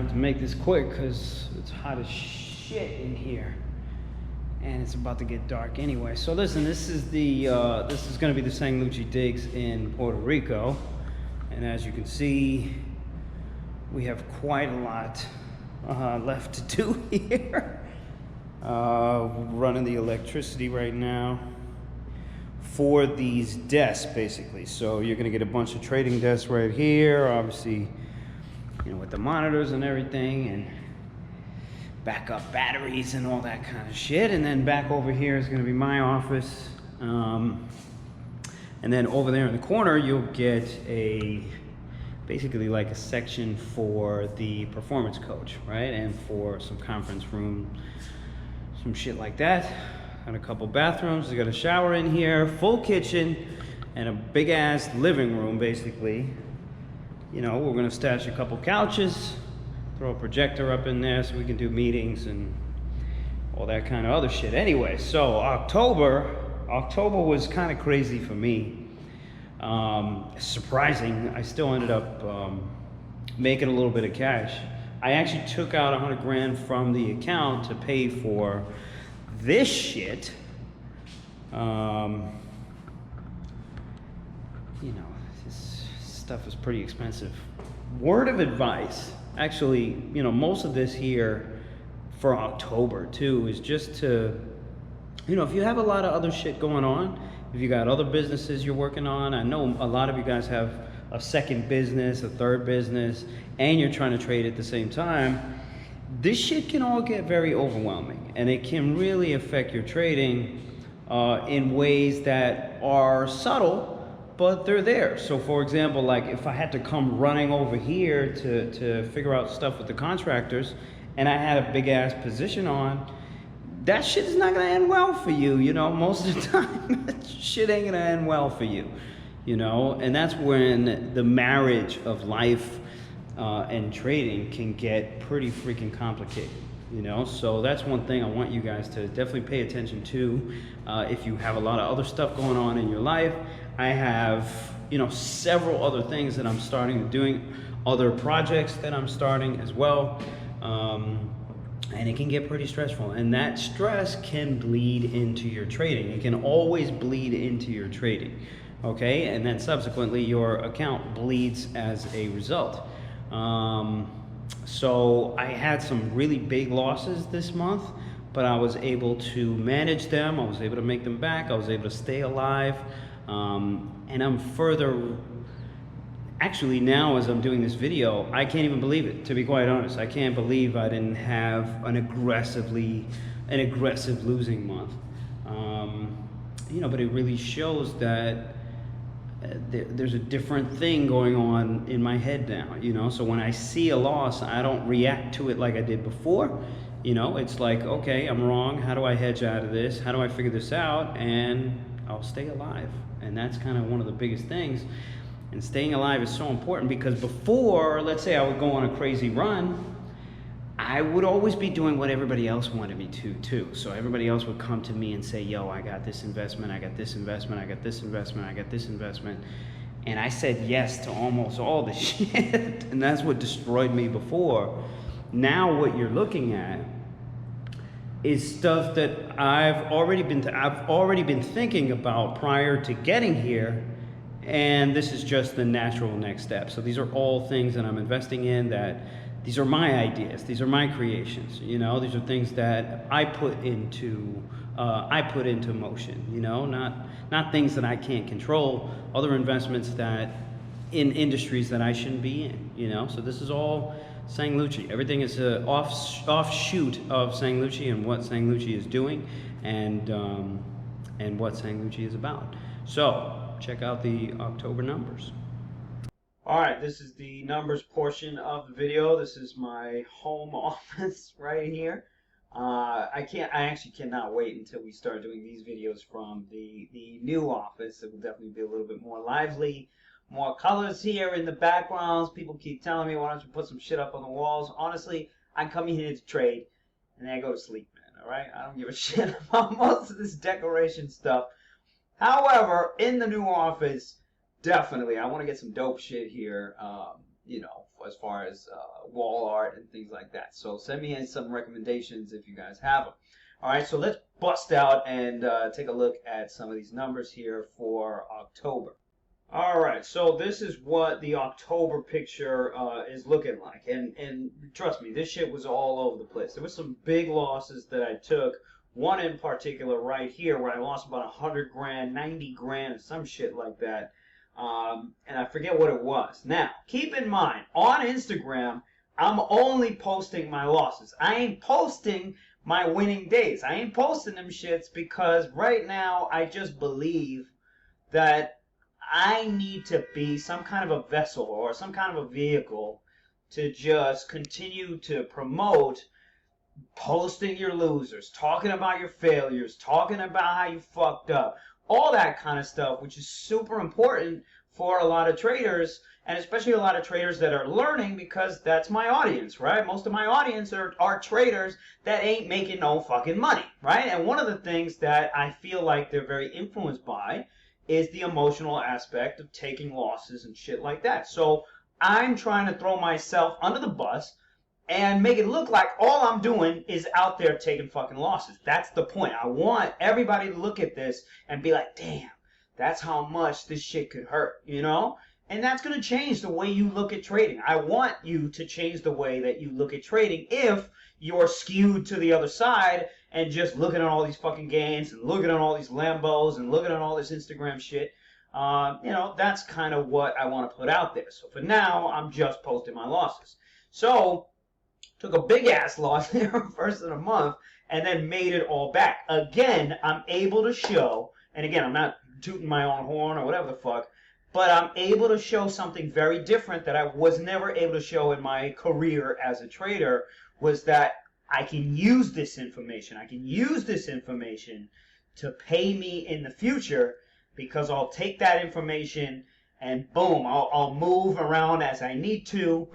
have to make this quick because it's hot as shit in here, and it's about to get dark anyway. So listen, this is going to be the St. Lucci digs in Puerto Rico, and as you can see, we have quite a lot left to do here. Running the electricity right now for these desks, basically. So you're gonna get a bunch of trading desks right here, obviously, you know, with the monitors and everything, and backup batteries and all that kind of shit. And then back over here is gonna be my office. And then over there in the corner, you'll get basically like a section for the performance coach, right? And for some conference room, some shit like that. And a couple bathrooms. We got a shower in here, full kitchen, and a big ass living room, basically. You know, we're gonna stash a couple couches, throw a projector up in there so we can do meetings and all that kind of other shit. Anyway, so October was kind of crazy for me. Surprising, I still ended up making a little bit of cash. I actually took out 100 grand from the account to pay for this shit. You know, this stuff is pretty expensive. Word of advice, actually, you know, most of this here for October too is just to, you know, if you have a lot of other shit going on, if you got other businesses you're working on, I know a lot of you guys have a second business, a third business, and you're trying to trade at the same time, this shit can all get very overwhelming, and it can really affect your trading in ways that are subtle, but they're there. So for example, like if I had to come running over here to figure out stuff with the contractors, and I had a big ass position on, that shit is not gonna end well for you, you know, most of the time. That shit ain't gonna end well for you, you know, and that's when the marriage of life and trading can get pretty freaking complicated, you know. So that's one thing I want you guys to definitely pay attention to. If you have a lot of other stuff going on in your life, I have, you know, several other things that I'm starting to doing, other projects that I'm starting as well, and it can get pretty stressful, and that stress can bleed into your trading. It can always bleed into your trading, okay, and then subsequently your account bleeds as a result. So I had some really big losses this month, but I was able to manage them. I was able to make them back. I was able to stay alive. And I'm further, actually now as I'm doing this video, I can't even believe it, to be quite honest. I can't believe I didn't have an aggressive losing month. You know, but it really shows that there's a different thing going on in my head now, you know. So when I see a loss, I don't react to it like I did before. You know, it's like, okay, I'm wrong. How do I hedge out of this? How do I figure this out? And I'll stay alive. And that's kind of one of the biggest things. And staying alive is so important, because before, let's say I would go on a crazy run, I would always be doing what everybody else wanted me to too. So everybody else would come to me and say, yo, I got this investment, I got this investment, I got this investment, I got this investment. And I said yes to almost all the shit. And that's what destroyed me before. Now what you're looking at is stuff that I've already been thinking about prior to getting here. And this is just the natural next step. So these are all things that I'm investing in, that these are my ideas, these are my creations, you know. These are things that I put into motion, you know, not things that I can't control, other investments that in industries that I shouldn't be in, you know. So this is all St. Lucci. Everything is an offshoot of St. Lucci and what St. Lucci is doing, and what St. Lucci is about. So check out the October numbers. All right, this is the numbers portion of the video. This is my home office right here. I actually cannot wait until we start doing these videos from the new office. It will definitely be a little bit more lively, more colors here in the backgrounds. People keep telling me, why don't you put some shit up on the walls? Honestly, I come here to trade, and then I go to sleep, man, all right? I don't give a shit about most of this decoration stuff. However, in the new office, definitely, I want to get some dope shit here, you know, as far as wall art and things like that. So send me in some recommendations if you guys have them. All right, so let's bust out and take a look at some of these numbers here for October. All right, so this is what the October picture is looking like, and trust me, this shit was all over the place. There was some big losses that I took. One in particular, right here, where I lost about 100 grand, 90 grand, some shit like that, and I forget what it was. Now, keep in mind, on Instagram, I'm only posting my losses. I ain't posting my winning days. I ain't posting them shits because right now I just believe that I need to be some kind of a vessel or some kind of a vehicle to just continue to promote posting your losers, talking about your failures, talking about how you fucked up, all that kind of stuff, which is super important for a lot of traders, and especially a lot of traders that are learning, because that's my audience, right? Most of my audience are traders that ain't making no fucking money, right? And one of the things that I feel like they're very influenced by is the emotional aspect of taking losses and shit like that. So I'm trying to throw myself under the bus and make it look like all I'm doing is out there taking fucking losses. That's the point. I want everybody to look at this and be like, damn, that's how much this shit could hurt, you know? And that's going to change the way you look at trading. I want you to change the way that you look at trading if you're skewed to the other side and just looking at all these fucking gains and looking at all these Lambos and looking at all this Instagram shit. You know, that's kind of what I want to put out there. So for now, I'm just posting my losses. So took a big ass loss there first of the month and then made it all back. Again, I'm able to show, and again, I'm not tooting my own horn or whatever the fuck, but I'm able to show something very different that I was never able to show in my career as a trader, was that I can use this information. I can use this information to pay me in the future, because I'll take that information and boom, I'll move around as I need to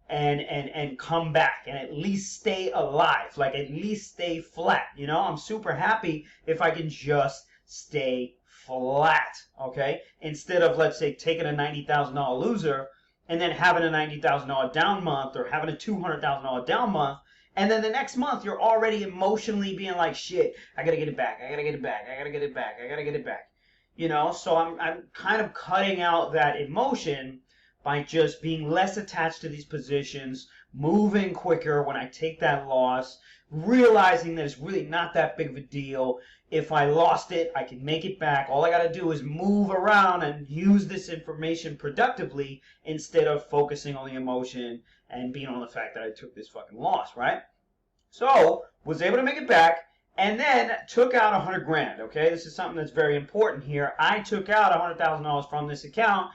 and come back and at least stay alive, like at least stay flat. You know, I'm super happy if I can just stay flat, okay? Instead of, let's say, taking a $90,000 loser and then having a $90,000 down month, or having a $200,000 down month, and then the next month you're already emotionally being like, shit, I gotta get it back, I gotta get it back, I gotta get it back, I gotta get it back. You know, so I'm kind of cutting out that emotion by just being less attached to these positions, moving quicker when I take that loss, realizing that it's really not that big of a deal. If I lost it, I can make it back. All I got to do is move around and use this information productively instead of focusing on the emotion and being on the fact that I took this fucking loss, right? So, was able to make it back, and then took out 100 grand, okay? This is something that's very important here. I took out $100,000 from this account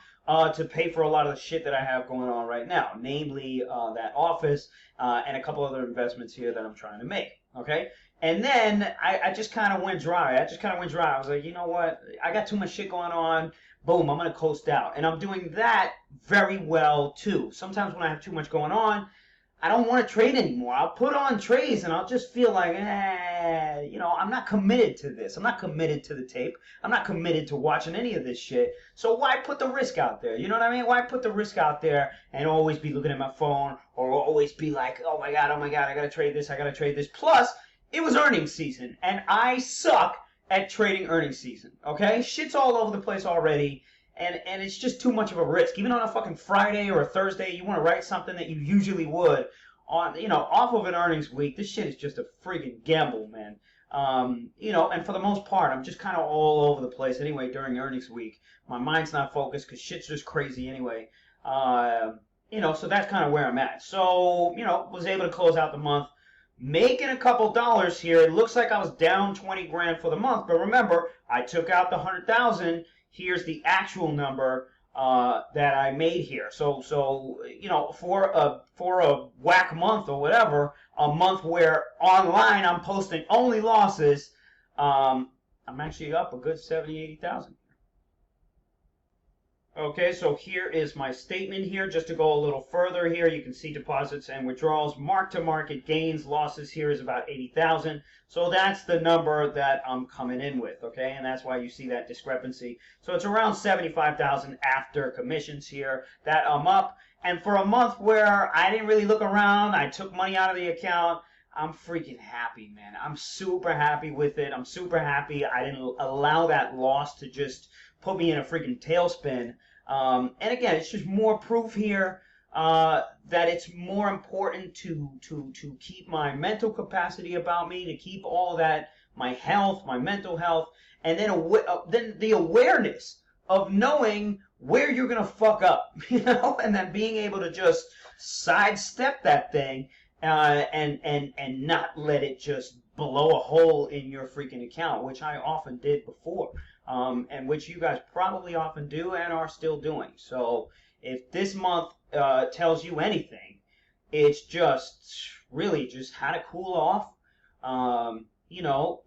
to pay for a lot of the shit that I have going on right now, namely that office and a couple other investments here that I'm trying to make, okay? And then I just kind of went dry. I was like, you know what? I got too much shit going on. Boom, I'm going to coast out. And I'm doing that very well, too. Sometimes when I have too much going on, I don't want to trade anymore. I'll put on trades and I'll just feel like, you know, I'm not committed to this. I'm not committed to the tape. I'm not committed to watching any of this shit. So why put the risk out there? You know what I mean? Why put the risk out there and always be looking at my phone, or always be like, oh my God, I gotta trade this, I gotta trade this. Plus, it was earnings season and I suck at trading earnings season, okay? Shit's all over the place already. And it's just too much of a risk. Even on a fucking Friday or a Thursday, you want to write something that you usually would on, you know, off of an earnings week. This shit is just a freaking gamble, man. You know, and for the most part, I'm just kind of all over the place anyway during earnings week. My mind's not focused because shit's just crazy anyway. You know, so that's kind of where I'm at. So, you know, was able to close out the month, making a couple dollars here. It looks like I was down 20 grand for the month, but remember, I took out the 100,000. Here's the actual number that I made here. So you know, for a whack month or whatever, a month where online I'm posting only losses, I'm actually up a good 70, 80,000. Okay, so here is my statement here. Just to go a little further here, you can see deposits and withdrawals. Mark-to-market gains, losses here is about 80,000. So that's the number that I'm coming in with, okay? And that's why you see that discrepancy. So it's around 75,000 after commissions here that I'm up. And for a month where I didn't really look around, I took money out of the account. I'm freaking happy, man. I'm super happy with it. I'm super happy I didn't allow that loss to just put me in a freaking tailspin. And again, it's just more proof here that it's more important to keep my mental capacity about me, to keep all that, my health, my mental health, and then the awareness of knowing where you're gonna fuck up, and then being able to just sidestep that thing and not let it just blow a hole in your freaking account, which I often did before, and which you guys probably often do and are still doing. So if this month tells you anything, it's just really just how to cool off, and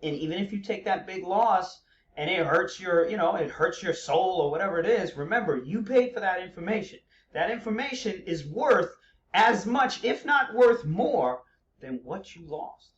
even if you take that big loss and it hurts it hurts your soul or whatever it is, remember, you paid for that information. That information is worth as much, if not worth more, than what you lost.